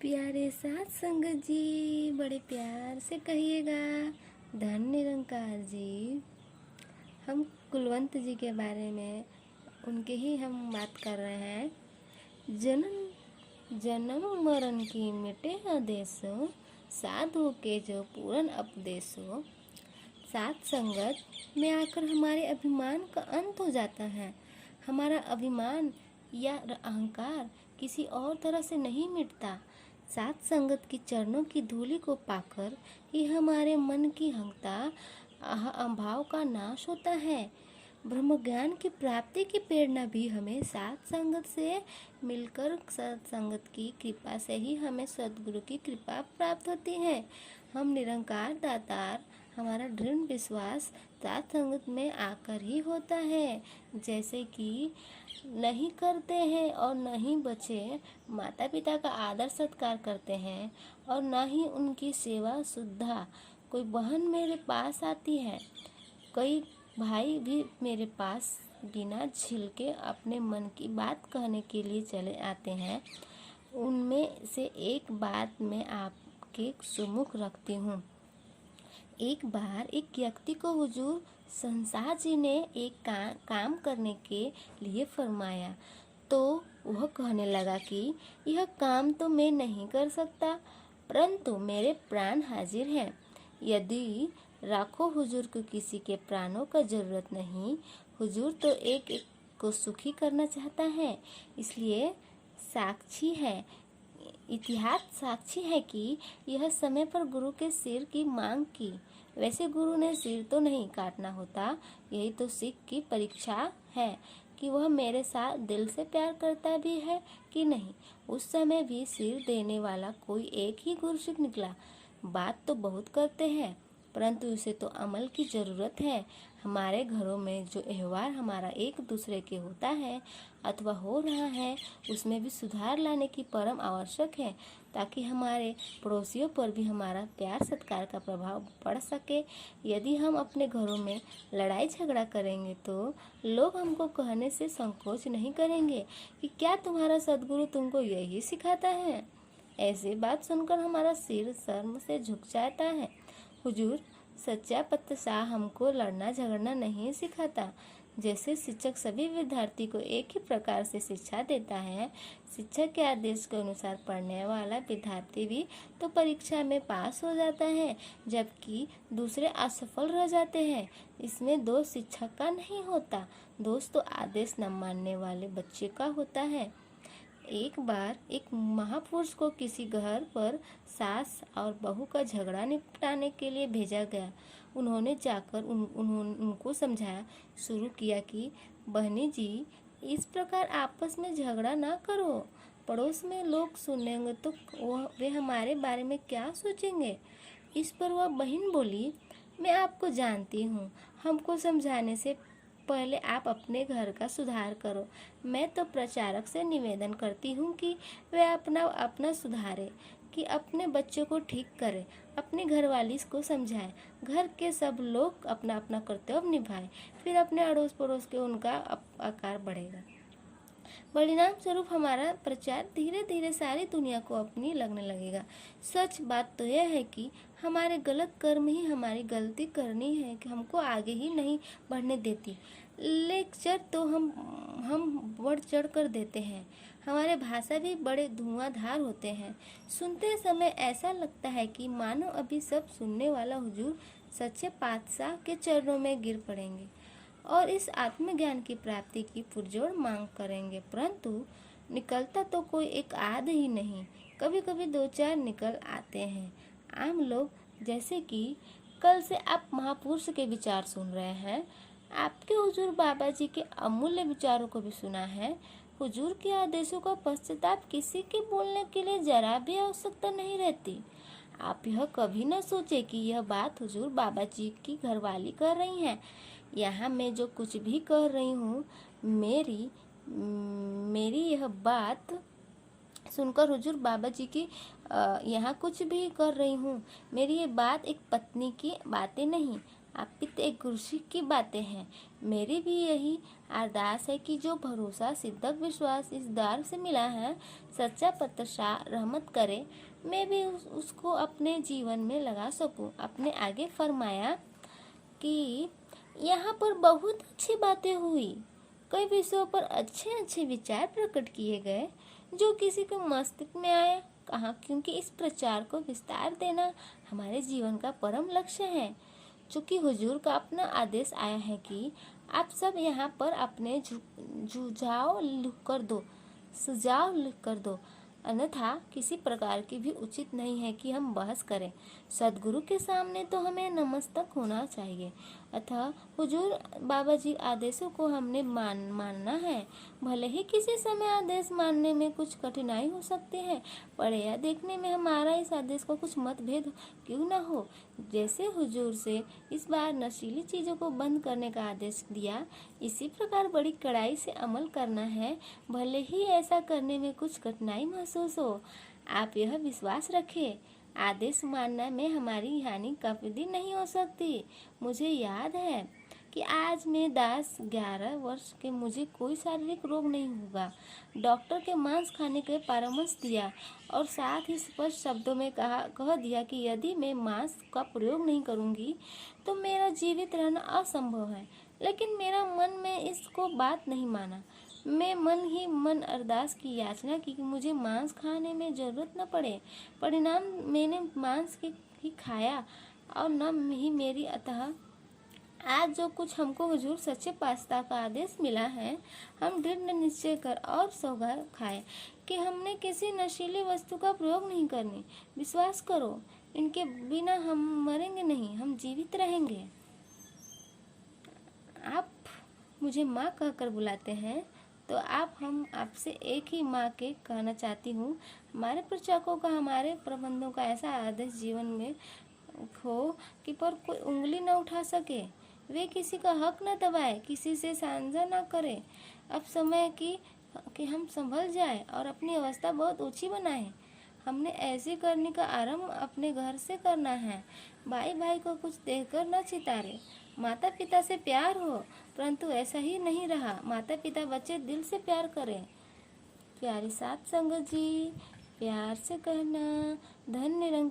प्यारे साथ संगत जी, बड़े प्यार से कहिएगा धन निरंकार जी। हम कुलवंत जी के बारे में उनके ही हम बात कर रहे हैं। जन्म जन्म मरण की मिटे आदेशो, साधु के जो पूर्ण उपदेशो। सात संगत में आकर हमारे अभिमान का अंत हो जाता है। हमारा अभिमान या अहंकार किसी और तरह से नहीं मिटता। सात संगत की चरणों की धूलि को पाकर ही हमारे मन की अहंता अभाव का नाश होता है। ब्रह्म ज्ञान की प्राप्ति की प्रेरणा भी हमें सात संगत से मिलकर सत्संगत की कृपा से ही हमें सद्गुरु की कृपा प्राप्त होती है। हम निरंकार दातार हमारा दृढ़ विश्वास सात संगत में आकर ही होता है। जैसे कि नहीं करते हैं और नहीं बचे माता पिता का आदर सत्कार करते हैं और ना ही उनकी सेवा सुधा। कोई बहन मेरे पास आती है, कई भाई भी मेरे पास बिना झिलके अपने मन की बात कहने के लिए चले आते हैं। उनमें से एक बात मैं आपके सुमुख रखती हूँ। एक बार एक व्यक्ति को हुजूर संसार जी ने एक काम करने के लिए फरमाया, तो वह कहने लगा कि यह काम तो मैं नहीं कर सकता, परंतु मेरे प्राण हाजिर हैं। यदि राखो हुजूर को किसी के प्राणों का जरूरत नहीं, हुजूर तो एक एक को सुखी करना चाहता है। इसलिए साक्षी है, इतिहास साक्षी है कि यह समय पर गुरु के सिर की मांग की। वैसे गुरु ने सिर तो नहीं काटना होता, यही तो सिख की परीक्षा है कि वह मेरे साथ दिल से प्यार करता भी है कि नहीं। उस समय भी सिर देने वाला कोई एक ही गुरु सिख निकला। बात तो बहुत करते हैं, परंतु उसे तो अमल की जरूरत है। हमारे घरों में जो व्यवहार हमारा एक दूसरे के होता है अथवा हो रहा है, उसमें भी सुधार लाने की परम आवश्यक है, ताकि हमारे पड़ोसियों पर भी हमारा प्यार सत्कार का प्रभाव पड़ सके। यदि हम अपने घरों में लड़ाई झगड़ा करेंगे तो लोग हमको कहने से संकोच नहीं करेंगे कि क्या तुम्हारा सद्गुरु तुमको यही सिखाता है। ऐसी बात सुनकर हमारा सिर शर्म से झुक जाता है। हुजूर सच्चा पतशाह हमको लड़ना झगड़ना नहीं सिखाता। जैसे शिक्षक सभी विद्यार्थी को एक ही प्रकार से शिक्षा देता है, शिक्षक के आदेश के अनुसार पढ़ने वाला विद्यार्थी भी तो परीक्षा में पास हो जाता है, जबकि दूसरे असफल रह जाते हैं। इसमें दोष शिक्षक का नहीं होता, दोष तो आदेश न मानने वाले बच्चे का होता है। एक बार एक महापुरुष को किसी घर पर सास और बहू का झगड़ा निपटाने के लिए भेजा गया। उन्होंने जाकर उनको समझाया शुरू किया कि बहनी जी, इस प्रकार आपस में झगड़ा ना करो। पड़ोस में लोग सुनेंगे तो वे हमारे बारे में क्या सोचेंगे। इस पर वह बहन बोली, मैं आपको जानती हूँ, हमको समझाने से पहले आप अपने घर का सुधार करो। मैं तो प्रचारक से निवेदन करती हूँ कि वे अपना सुधारे, कि अपने बच्चों को ठीक करे, अपने घरवाली को समझाए, घर के सब लोग अपना अपना कर्तव्य निभाए, फिर अपने अड़ोस पड़ोस के उनका आकार बढ़ेगा। परिणाम स्वरूप हमारा प्रचार धीरे धीरे सारी दुनिया को अपनी लगने लगेगा। सच बात तो यह है कि हमारे गलत कर्म ही हमारी गलती करनी है कि हमको आगे ही नहीं बढ़ने देती। लेक्चर तो हम बढ़ चढ़ कर देते हैं। हमारे भाषा भी बड़े धुआंधार होते हैं। सुनते समय ऐसा लगता है कि मानो अभी सब सुनने वाला हुजूर सच्चे पातशाह के चरणों में गिर पड़ेंगे और इस आत्मज्ञान की प्राप्ति की पुरजोर मांग करेंगे, परंतु निकलता तो कोई एक आध ही नहीं, कभी कभी दो चार निकल आते हैं। आम लोग, जैसे कि कल से आप महापुरुष के विचार सुन रहे हैं, आपके हुजूर बाबा जी के अमूल्य विचारों को भी सुना है। हुजूर के आदेशों का पश्चाताप किसी के बोलने के लिए जरा भी आवश्यकता नहीं रहती। आप यह कभी न सोचे कि यह बात हुजूर बाबा जी की घरवाली कर रही हैं। यहाँ मैं जो कुछ भी कह रही हूँ, मेरी यह बात सुनकर हुजूर बाबा जी की यहाँ कुछ भी कर रही हूँ। मेरी ये बात एक पत्नी की बातें नहीं, आप एक गुरु की बातें हैं। मेरी भी यही अरदास है कि जो भरोसा सिद्धक विश्वास इस दार से मिला है, सच्चा पतशाह रहमत करे, मैं भी उसको अपने जीवन में लगा सकूं। अपने आगे फरमाया कि यहाँ पर बहुत अच्छी बातें हुई, कई विषयों पर अच्छे अच्छे विचार प्रकट किए गए जो किसी के मस्तिष्क में आया। कहा क्योंकि इस प्रचार को विस्तार देना हमारे जीवन का परम लक्ष्य है। चूँकि हुजूर का अपना आदेश आया है कि आप सब यहाँ पर अपने सुझाव लिख कर दो, अन्यथा किसी प्रकार की भी उचित नहीं है कि हम बहस करें। सदगुरु के सामने तो हमें नतमस्तक होना चाहिए। अतः हुजूर बाबा जी आदेशों को हमने मानना है। भले ही किसी समय आदेश मानने में कुछ कठिनाई हो सकती है, पढ़े या देखने में हमारा इस आदेश को कुछ मतभेद क्यों न हो। जैसे हुजूर से इस बार नशीली चीज़ों को बंद करने का आदेश दिया, इसी प्रकार बड़ी कड़ाई से अमल करना है, भले ही ऐसा करने में कुछ कठिनाई महसूस हो। आप यह विश्वास रखें, आदेश मानना में हमारी हानि कभी नहीं हो सकती। मुझे याद है कि आज मैं 10-11 वर्ष के, मुझे कोई शारीरिक रोग नहीं होगा। डॉक्टर के मांस खाने के परामर्श दिया और साथ ही स्पष्ट शब्दों में कह दिया कि यदि मैं मांस का प्रयोग नहीं करूंगी तो मेरा जीवित रहना असंभव है। लेकिन मेरा मन में इसको बात नहीं माना। मैं मन ही मन अरदास की याचना की कि मुझे मांस खाने में जरूरत न पड़े। परिणाम मैंने मांस ही खाया और न ही मेरी। अतः आज जो कुछ हमको हुजूर सच्चे पास्ता का आदेश मिला है, हम दृढ़ निश्चय कर और सौगात खाए कि हमने किसी नशीली वस्तु का प्रयोग नहीं करनी। विश्वास करो, इनके बिना हम मरेंगे नहीं, हम जीवित रहेंगे। आप मुझे माँ कहकर बुलाते हैं तो हम आपसे एक ही माँ के कहना चाहती हूँ। हमारे प्रचारकों का, हमारे प्रबंधों का ऐसा आदेश जीवन में हो कि पर कोई उंगली न उठा सके, वे किसी का हक न दबाए, किसी से साझा न करे। अब समय कि हम संभल जाए और अपनी अवस्था बहुत ऊंची बनाए। हमने ऐसे करने का आरंभ अपने घर से करना है। भाई भाई को कुछ देकर न चितारे। माता पिता से प्यार हो, परंतु ऐसा ही नहीं रहा। माता पिता बच्चे दिल से प्यार करें। प्यारी सात संगत जी, प्यार से कहना, धन निरंकार